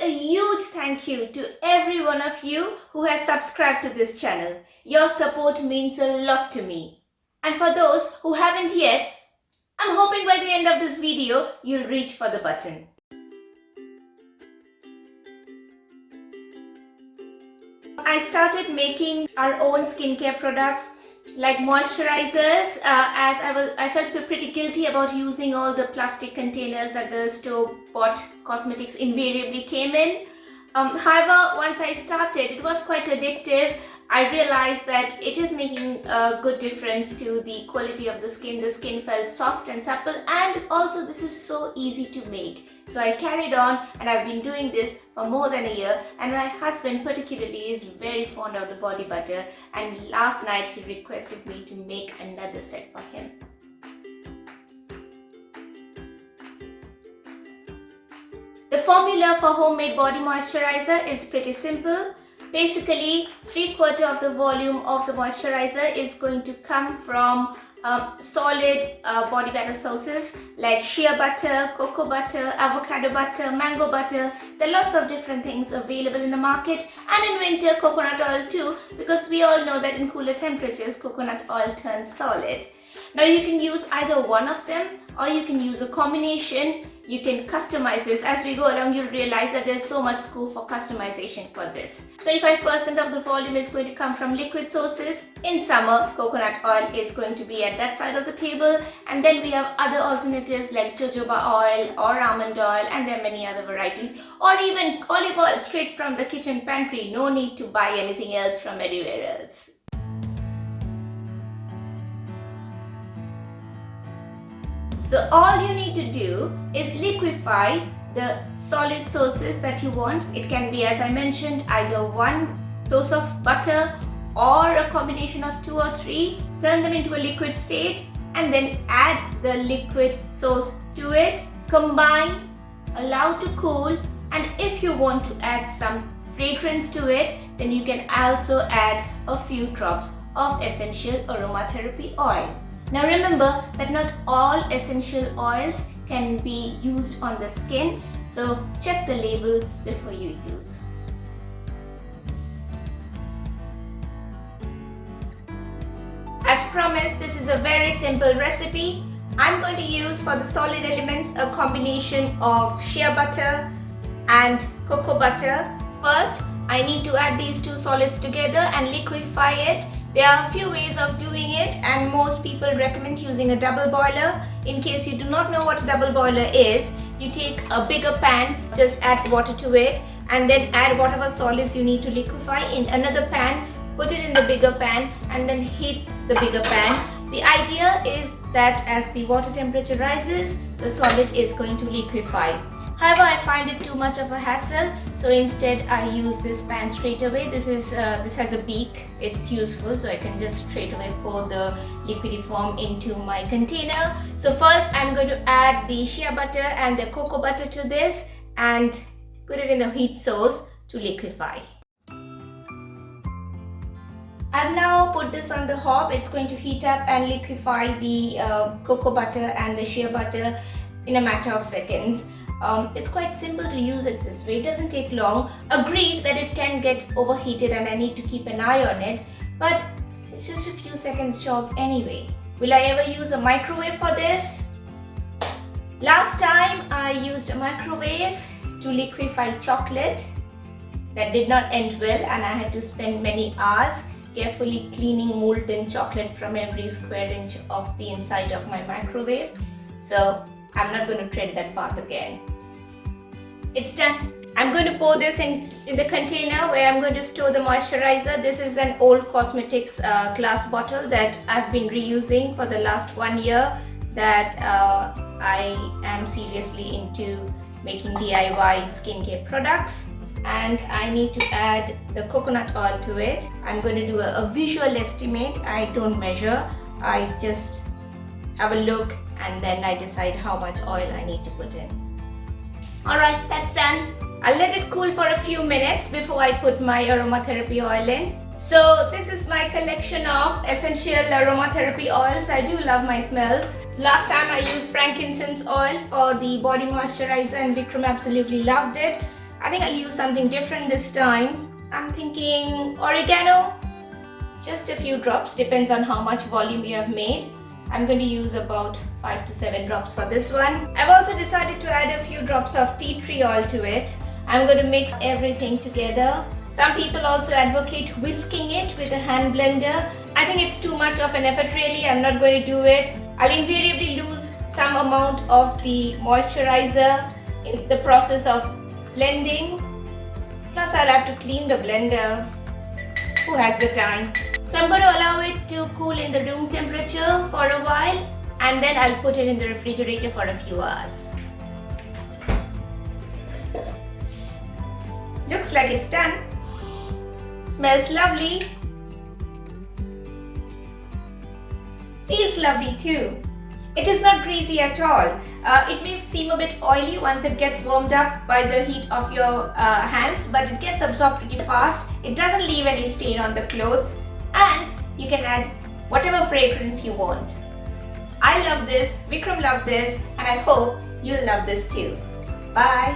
a huge thank you to every one of you who has subscribed to this channel. Your support means a lot to me. And for those who haven't yet, I'm hoping by the end of this video, you'll reach for the button. I started making our own skincare products like moisturizers as I felt pretty guilty about using all the plastic containers that the store-bought cosmetics invariably came in. However, once I started, it was quite addictive. I realized that it is making a good difference to the quality of the skin. The skin felt soft and supple, and also this is so easy to make. So I carried on, and I've been doing this for more than a year, and my husband particularly is very fond of the body butter, and last night he requested me to make another set for him. The formula for homemade body moisturizer is pretty simple. Basically, 3/4 of the volume of the moisturizer is going to come from solid body butter sources like shea butter, cocoa butter, avocado butter, mango butter. There are lots of different things available in the market, and in winter coconut oil too, because we all know that in cooler temperatures coconut oil turns solid. Now you can use either one of them, or you can use a combination. You can customize this. As we go along, you'll realize that there's so much scope for customization for this. 25% of the volume is going to come from liquid sources. In summer, coconut oil is going to be at that side of the table. And then we have other alternatives like jojoba oil or almond oil, and there are many other varieties. Or even olive oil straight from the kitchen pantry. No need to buy anything else from anywhere else. So all you need to do is liquefy the solid sources that you want. It can be, as I mentioned, either one source of butter or a combination of 2 or 3. Turn them into a liquid state and then add the liquid source to it. Combine, allow to cool, and if you want to add some fragrance to it, then you can also add a few drops of essential aromatherapy oil. Now remember that not all essential oils can be used on the skin, so check the label before you use. As promised, this is a very simple recipe. I'm going to use for the solid elements a combination of shea butter and cocoa butter. First, I need to add these two solids together and liquefy it. There are a few ways of doing it, and most people recommend using a double boiler. In case you do not know what a double boiler is, you take a bigger pan, just add water to it, and then add whatever solids you need to liquefy in another pan, put it in the bigger pan, and then heat the bigger pan. The idea is that as the water temperature rises, the solid is going to liquefy. However, I find it too much of a hassle, so instead I use this pan straight away. This has a beak. It's useful, so I can just straight away pour the liquidy form into my container. So first I'm going to add the shea butter and the cocoa butter to this and put it in the heat source to liquefy. I've now put this on the hob. It's going to heat up and liquefy the cocoa butter and the shea butter in a matter of seconds. It's quite simple to use it this way. It doesn't take long. Agreed that it can get overheated and I need to keep an eye on it, but it's just a few seconds job anyway. Will I ever use a microwave for this? Last time I used a microwave to liquefy chocolate. That did not end well, and I had to spend many hours carefully cleaning molten chocolate from every square inch of the inside of my microwave. So I'm not going to tread that path again. It's done. I'm going to pour this in the container where I'm going to store the moisturizer. This is an old cosmetics glass bottle that I've been reusing for the last 1 year, that I am seriously into making DIY skincare products. And I need to add the coconut oil to it. I'm going to do a visual estimate. I don't measure. I just have a look and then I decide how much oil I need to put in. Alright, that's done. I'll let it cool for a few minutes before I put my aromatherapy oil in. So this is my collection of essential aromatherapy oils. I do love my smells. Last time I used frankincense oil for the body moisturizer and Vikram absolutely loved it. I think I'll use something different this time. I'm thinking oregano, just a few drops, depends on how much volume you have made. I'm going to use about 5 to 7 drops for this one. I've also decided to add a few drops of tea tree oil to it. I'm going to mix everything together. Some people also advocate whisking it with a hand blender. I think it's too much of an effort really. I'm not going to do it. I'll invariably lose some amount of the moisturizer in the process of blending. Plus I'll have to clean the blender. Who has the time? So I'm going to allow it to cool in the room temperature for a while, and then I'll put it in the refrigerator for a few hours. Looks like it's done. Smells lovely. Feels lovely too. It is not greasy at all. It may seem a bit oily once it gets warmed up by the heat of your hands, but it gets absorbed pretty fast. It doesn't leave any stain on the clothes, and you can add whatever fragrance you want. I love this, Vikram loved this, and I hope you'll love this too. Bye.